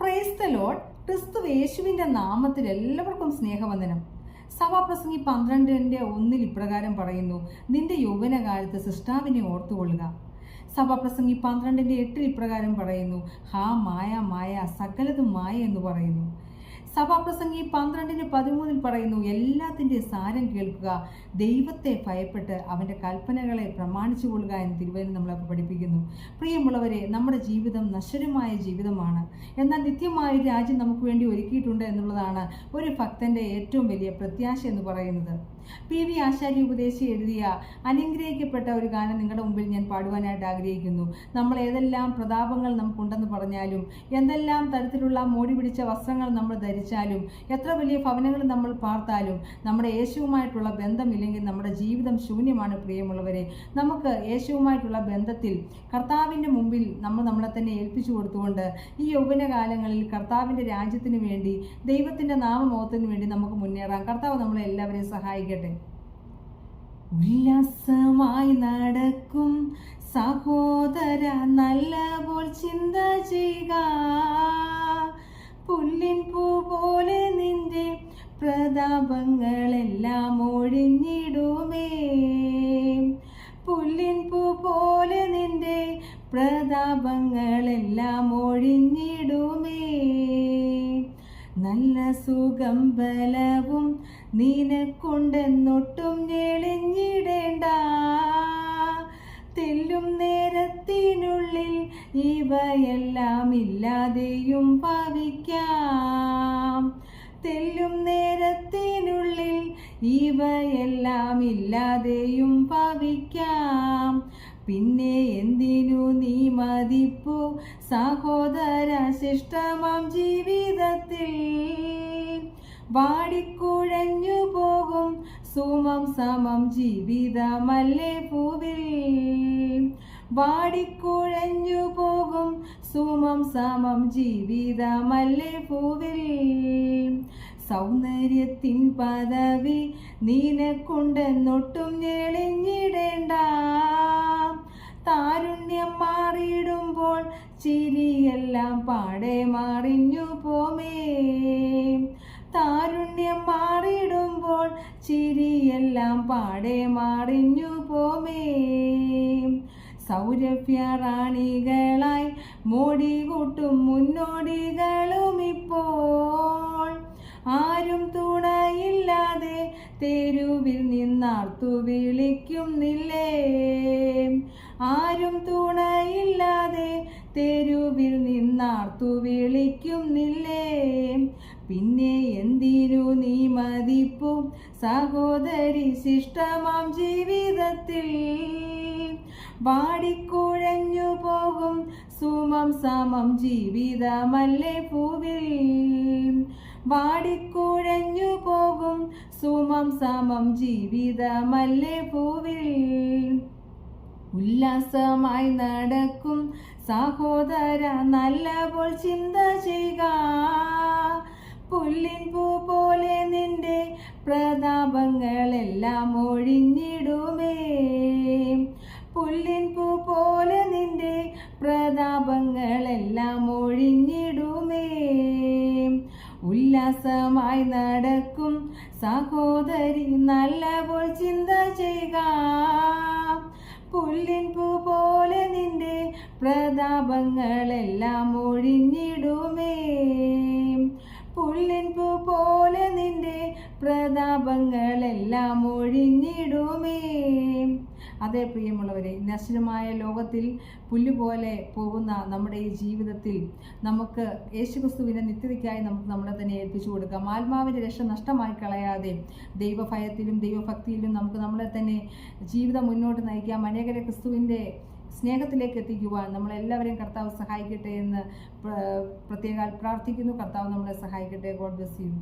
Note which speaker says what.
Speaker 1: Praise the Lord. ക്രിസ്തു യേശുവിന്റെ നാമത്തിൽ എല്ലാവർക്കും സ്നേഹവന്ദനം. സഭാപ്രസംഗി 12:1 ഇപ്രകാരം പറയുന്നു, നിന്റെ യൗവനകാലത്ത് സൃഷ്ടാവിനെ ഓർത്തുകൊള്ളുക. സഭാപ്രസംഗി 12:8 ഇപ്രകാരം പറയുന്നു, ഹാ മായ മായ, സകലതും മായ എന്ന് പറയുന്നു. സഭാപ്രസംഗി 12:13 പറയുന്നു, എല്ലാത്തിൻ്റെ സാരം കേൾക്കുക, ദൈവത്തെ ഭയപ്പെട്ട് അവൻ്റെ കൽപ്പനകളെ പ്രമാണിച്ചു കൊള്ളുക എന്ന് തിരുവചനം നമ്മളെ പഠിപ്പിക്കുന്നു. പ്രിയമുള്ളവരെ, നമ്മുടെ ജീവിതം നശ്വരമായ ജീവിതമാണ്. എന്നാൽ നിത്യമായ രാജ്യം നമുക്ക് വേണ്ടി ഒരുക്കിയിട്ടുണ്ട് എന്നുള്ളതാണ് ഒരു ഭക്തൻ്റെ ഏറ്റവും വലിയ പ്രത്യാശ എന്ന് പറയുന്നത്. PV ആശാരി ഉപദേശി എഴുതിയ അനുഗ്രഹിക്കപ്പെട്ട ഒരു ഗാനം നിങ്ങളുടെ മുമ്പിൽ ഞാൻ പാടുവാനായിട്ട് ആഗ്രഹിക്കുന്നു. നമ്മൾ ഏതെല്ലാം പ്രതാപങ്ങൾ നമുക്കുണ്ടെന്ന് പറഞ്ഞാലും, എന്തെല്ലാം തരത്തിലുള്ള മോടി പിടിച്ച വസ്ത്രങ്ങൾ നമ്മൾ ധരിച്ചാലും, എത്ര വലിയ ഭവനങ്ങൾ നമ്മൾ പാർത്താലും, നമ്മുടെ യേശുവുമായിട്ടുള്ള ബന്ധമില്ലെങ്കിൽ നമ്മുടെ ജീവിതം ശൂന്യമാണ്. പ്രിയമുള്ളവരെ, നമുക്ക് യേശുവുമായിട്ടുള്ള ബന്ധത്തിൽ കർത്താവിൻ്റെ മുമ്പിൽ നമ്മളെ തന്നെ ഏൽപ്പിച്ചു കൊടുത്തുകൊണ്ട് ഈ യൗവനകാലങ്ങളിൽ കർത്താവിൻ്റെ രാജ്യത്തിന് വേണ്ടി, ദൈവത്തിൻ്റെ നാമമോഹത്തിന് വേണ്ടി നമുക്ക് മുന്നേറാം. കർത്താവ് നമ്മളെ എല്ലാവരെയും സഹായിക്കട്ടെ. ഉല്ലാസമായി നടക്കും സഹോദര, നല്ലപോൽ ചിന്ത ചെയ്യുക. പുല്ലിൻ പൂ പോലെ നിന്റെ പ്രതാപങ്ങളെല്ലാം ഒഴിഞ്ഞിടുമേ. പുല്ലിൻ പൂ പോലെ നിന്റെ പ്രതാപങ്ങളെല്ലാം ഒഴിഞ്ഞിടുമേ. നല്ല സുഖം ബലവും നിനക്കുണ്ടെന്നൊട്ടും ഞെളിഞ്ഞിടേണ്ട. തെല്ലും നേരത്തിനുള്ളിൽ ഇവയെല്ലാം ഇല്ലാതെയും ഭവിക്കാം. തെല്ലും നേരത്തിനുള്ളിൽ ഇവയെല്ലാം ഇല്ലാതെയും ഭവിക്കാം. പിന്നെ എന്തിനു നീ മതിപ്പു സഹോദര, ശിഷ്ടമാം ജീവിതത്തിൽ വാടിക്കുഴഞ്ഞു പോകും സുമം സമം ജീവിതമല്ലേ പൂവിൽ. വാടിക്കുഴഞ്ഞു പോകും സുമം സമം ജീവിതമല്ലേ പൂവിൽ. സൗന്ദര്യത്തിൻ പദവി നിനക്കുണ്ടെന്നൊട്ടും ഞെളിഞ്ഞിടേണ്ട. താരുണ്യം മാറിയിടുമ്പോൾ ചിരിയെല്ലാം പാടെ മാറിഞ്ഞു പോമേ. താരുണ്യം മാറിയിടുമ്പോൾ ചിരിയെല്ലാം പാടെ മാറിഞ്ഞു പോമേ. സൗരഭ്യറാണികളായി മോടി കൂട്ടും മുന്നോടികളും ഇപ്പോൾ ആരും തുണയില്ലാതെ തെരുവിൽ നിന്നാർത്തു വിളിക്കുന്നില്ലേ. ആരും തുണയില്ലാതെ തെരുവിൽ നിന്നാർത്തു വിളിക്കുന്നില്ലേ. പിന്നെ എന്തിനു നീ മതിപ്പു സഹോദരി, ശിഷ്ടമാം ജീവിതത്തിൽ വാടിക്കുഴഞ്ഞു പോകും സുമം സമം ജീവിതമല്ലേ പൂവിൽ. വാടിക്കുഴഞ്ഞു പോകും സുമം സമം ജീവിതമല്ലേ പൂവിൽ. ഉല്ലാസമായി നടക്കും സഹോദര, നല്ലപോൽ ചിന്ത ചെയ്യുക. പുല്ലിൻ പൂ പോലെ നിന്റെ പ്രതാപങ്ങളെല്ലാം ഒഴിഞ്ഞിടുമേ. പുല്ലിൻ പൂ പോലെ നിന്റെ പ്രതാപങ്ങളെല്ലാം ഒഴിഞ്ഞിടുമേ. ഉല്ലാസമായി നടക്കും സഹോദരി, നല്ലപോൽ ചിന്ത ചെയ്യുക. പുല്ലിൻ പൂ പോലെ നിന്റെ പ്രതാപങ്ങളെല്ലാം ഒഴിഞ്ഞിടുമേ. പുല്ലിൻ പൂ പോലെ നിന്റെ പ്രതാപങ്ങളെല്ലാം ഒഴിഞ്ഞിടുമേ. അതേ പ്രിയമുള്ളവരെ, നശ്വരമായ ലോകത്തിൽ പുല്ലുപോലെ പോകുന്ന നമ്മുടെ ഈ ജീവിതത്തിൽ നമുക്ക് യേശുക്രിസ്തുവിനെ നിത്യതയ്ക്കായി നമുക്ക് നമ്മളെ തന്നെ ഏൽപ്പിച്ചു കൊടുക്കാം. ആത്മാവിൻ്റെ രക്ഷ നഷ്ടമായി കളയാതെ ദൈവഭയത്തിലും ദൈവഭക്തിയിലും നമുക്ക് നമ്മളെ തന്നെ ജീവിതം മുന്നോട്ട് നയിക്കാം. അനേകരെ ക്രിസ്തുവിൻ്റെ സ്നേഹത്തിലേക്ക് എത്തിക്കുവാൻ നമ്മളെല്ലാവരെയും കർത്താവ് സഹായിക്കട്ടെ എന്ന് പ്രത്യേകം പ്രാർത്ഥിക്കുന്നു. കർത്താവ് നമ്മളെ സഹായിക്കട്ടെ. God bless you.